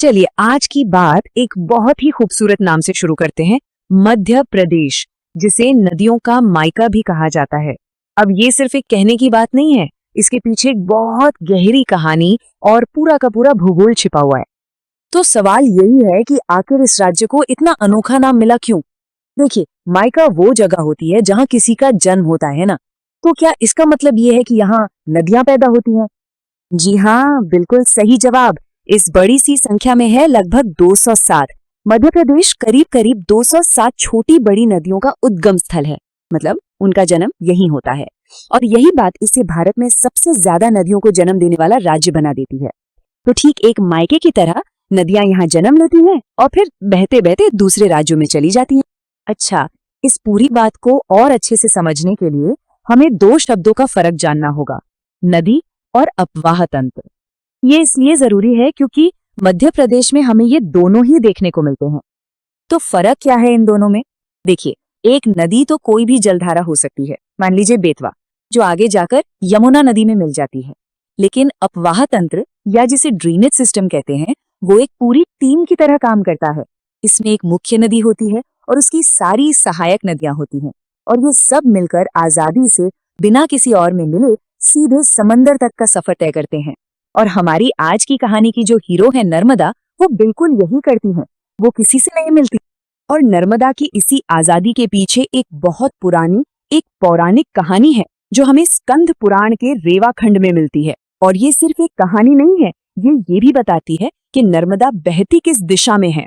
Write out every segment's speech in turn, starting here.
चलिए आज की बात एक बहुत ही खूबसूरत नाम से शुरू करते हैं। मध्य प्रदेश, जिसे नदियों का मायका भी कहा जाता है। अब ये सिर्फ एक कहने की बात नहीं है, इसके पीछे एक बहुत गहरी कहानी और पूरा का पूरा भूगोल छिपा हुआ है। तो सवाल यही है कि आखिर इस राज्य को इतना अनोखा नाम मिला क्यों? देखिए, मायका वो जगह होती है जहाँ किसी का जन्म होता है ना। तो क्या इसका मतलब ये है कि यहाँ नदियां पैदा होती हैं? जी हाँ, बिल्कुल सही जवाब। इस बड़ी सी संख्या में है लगभग 207। मध्य प्रदेश करीब करीब 207 छोटी बड़ी नदियों का उद्गम स्थल है। मतलब उनका जन्म यहीं होता है और यही बात इसे भारत में सबसे ज्यादा नदियों को जन्म देने वाला राज्य बना देती है। तो ठीक एक मायके की तरह नदियां यहाँ जन्म लेती हैं और फिर बहते बहते दूसरे राज्यों में चली जाती हैं। अच्छा, इस पूरी बात को और अच्छे से समझने के लिए हमें दो शब्दों का फर्क जानना होगा, नदी और अपवाह तंत्र। ये इसलिए जरूरी है क्योंकि मध्य प्रदेश में हमें ये दोनों ही देखने को मिलते हैं। तो फर्क क्या है इन दोनों में? देखिए, एक नदी तो कोई भी जलधारा हो सकती है, मान लीजिए बेतवा, जो आगे जाकर यमुना नदी में मिल जाती है। लेकिन अपवाह तंत्र या जिसे ड्रेनेज सिस्टम कहते हैं, वो एक पूरी टीम की तरह काम करता है। इसमें एक मुख्य नदी होती है और उसकी सारी सहायक नदियां होती हैं और ये सब मिलकर आजादी से बिना किसी और में मिले सीधे समंदर तक का सफर तय करते हैं। और हमारी आज की कहानी की जो हीरो है नर्मदा, वो बिल्कुल यही करती हैं। वो किसी से नहीं मिलती। और नर्मदा की इसी आजादी के पीछे एक बहुत पुरानी, एक पौराणिक कहानी है जो हमें स्कंद पुराण के रेवा खंड में मिलती है। और ये सिर्फ एक कहानी नहीं है, ये भी बताती है कि नर्मदा बहती किस दिशा में है।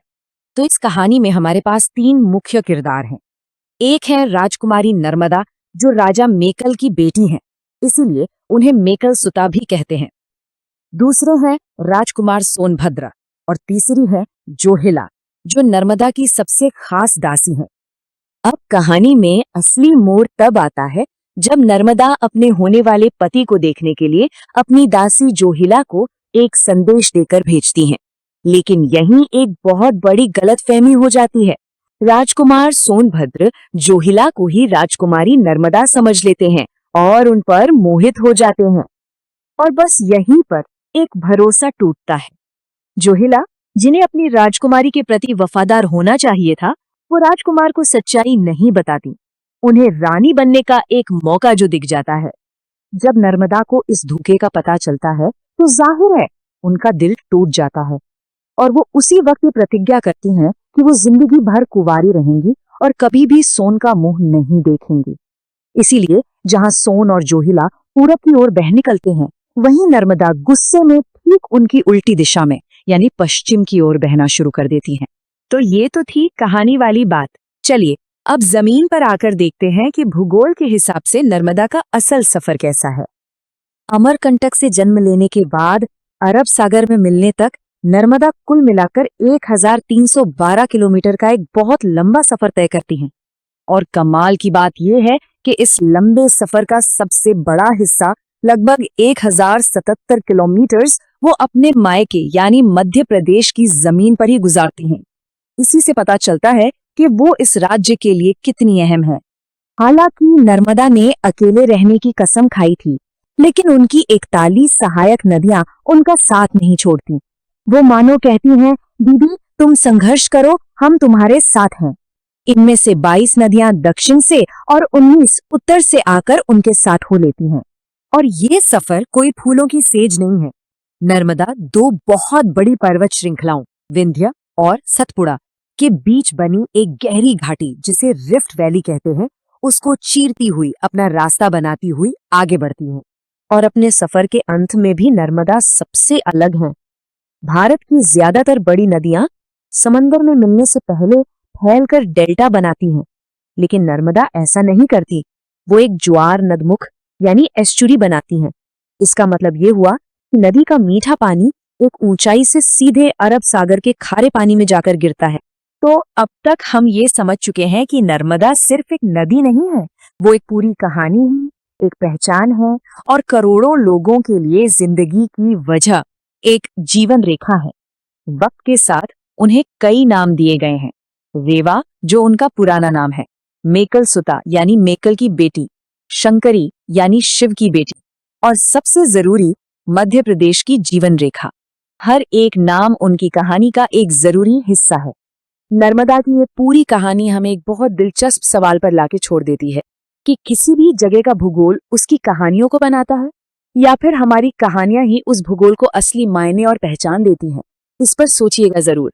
तो इस कहानी में हमारे पास तीन मुख्य किरदार हैं। एक है राजकुमारी नर्मदा, जो राजा मेकल की बेटी हैं, इसीलिए उन्हें मेकल सुता भी कहते हैं। दूसरे हैं राजकुमार सोनभद्र और तीसरी है जोहिला, जो नर्मदा की सबसे खास दासी है। अब कहानी में असली मोड़ तब आता है जब नर्मदा अपने होने वाले पति को देखने के लिए अपनी दासी जोहिला को एक संदेश देकर भेजती हैं। लेकिन यहीं एक बहुत बड़ी गलतफहमी हो जाती है। राजकुमार सोनभद्र जोहिला को ही राजकुमारी नर्मदा समझ लेते हैं और उन पर मोहित हो जाते हैं। और बस यहीं पर एक भरोसा टूटता है। जोहिला, जिन्हें अपनी राजकुमारी के प्रति वफादार होना चाहिए था, वो राजकुमार को सच्चाई नहीं बताती। उन्हें रानी बनने का एक मौका जो दिख जाता है। जब नर्मदा को इस धोखे का पता चलता है तो जाहिर है उनका दिल टूट जाता है और वो उसी वक्त ये प्रतिज्ञा करती हैं कि वो जिंदगी भर कुंवारी रहेंगी और कभी भी सोन का मुंह नहीं देखेंगी। इसीलिए जहां सोन और जोहिला पूरब की ओर बह निकलते हैं, वहीं नर्मदा गुस्से में ठीक उनकी उल्टी दिशा में यानी पश्चिम की ओर बहना शुरू कर देती हैं। तो ये तो थी कहानी वाली बात। चलिए अब जमीन पर आकर देखते हैं कि भूगोल के हिसाब से नर्मदा का असल सफर कैसा है। अमरकंटक से जन्म लेने के बाद अरब सागर में मिलने तक नर्मदा कुल मिलाकर 1312 किलोमीटर का एक बहुत लंबा सफर तय करती हैं। और कमाल की बात यह है कि इस लंबे सफर का सबसे बड़ा हिस्सा लगभग 1077 किलोमीटर वो अपने मायके यानी मध्य प्रदेश की जमीन पर ही गुजारती हैं। इसी से पता चलता है कि वो इस राज्य के लिए कितनी अहम है। हालांकि नर्मदा ने अकेले रहने की कसम खाई थी, लेकिन उनकी 41 सहायक नदियां उनका साथ नहीं छोड़ती। वो मानो कहती हैं, दीदी तुम संघर्ष करो, हम तुम्हारे साथ हैं। इनमें से 22 नदियां दक्षिण से और 19 उत्तर से आकर उनके साथ हो लेती हैं। और ये सफर कोई फूलों की सेज नहीं है। नर्मदा दो बहुत बड़ी पर्वत श्रृंखलाओं विंध्य और सतपुड़ा के बीच बनी एक गहरी घाटी, जिसे रिफ्ट वैली कहते हैं, उसको चीरती हुई अपना रास्ता बनाती हुई आगे बढ़ती है। और अपने सफर के अंत में भी नर्मदा सबसे अलग है। भारत की ज्यादातर बड़ी नदियां समंदर में मिलने से पहले फैलकर डेल्टा बनाती हैं, लेकिन नर्मदा ऐसा नहीं करती। वो एक ज्वार नदमुख यानी एस्चुरी बनाती हैं। इसका मतलब ये हुआ कि नदी का मीठा पानी एक ऊंचाई से सीधे अरब सागर के खारे पानी में जाकर गिरता है। तो अब तक हम ये समझ चुके हैं कि नर्मदा सिर्फ एक नदी नहीं है, वो एक पूरी कहानी है, एक पहचान है और करोड़ों लोगों के लिए जिंदगी की वजह, एक जीवन रेखा है। वक्त के साथ उन्हें कई नाम दिए गए हैं। रेवा, जो उनका पुराना नाम है, मेकल सुता यानी मेकल की बेटी, शंकरी यानी शिव की बेटी, और सबसे जरूरी मध्य प्रदेश की जीवन रेखा। हर एक नाम उनकी कहानी का एक जरूरी हिस्सा है। नर्मदा की ये पूरी कहानी हमें एक बहुत दिलचस्प सवाल पर लाके छोड़ देती है कि किसी भी जगह का भूगोल उसकी कहानियों को बनाता है या फिर हमारी कहानियां ही उस भूगोल को असली मायने और पहचान देती हैं। इस पर सोचिएगा जरूर।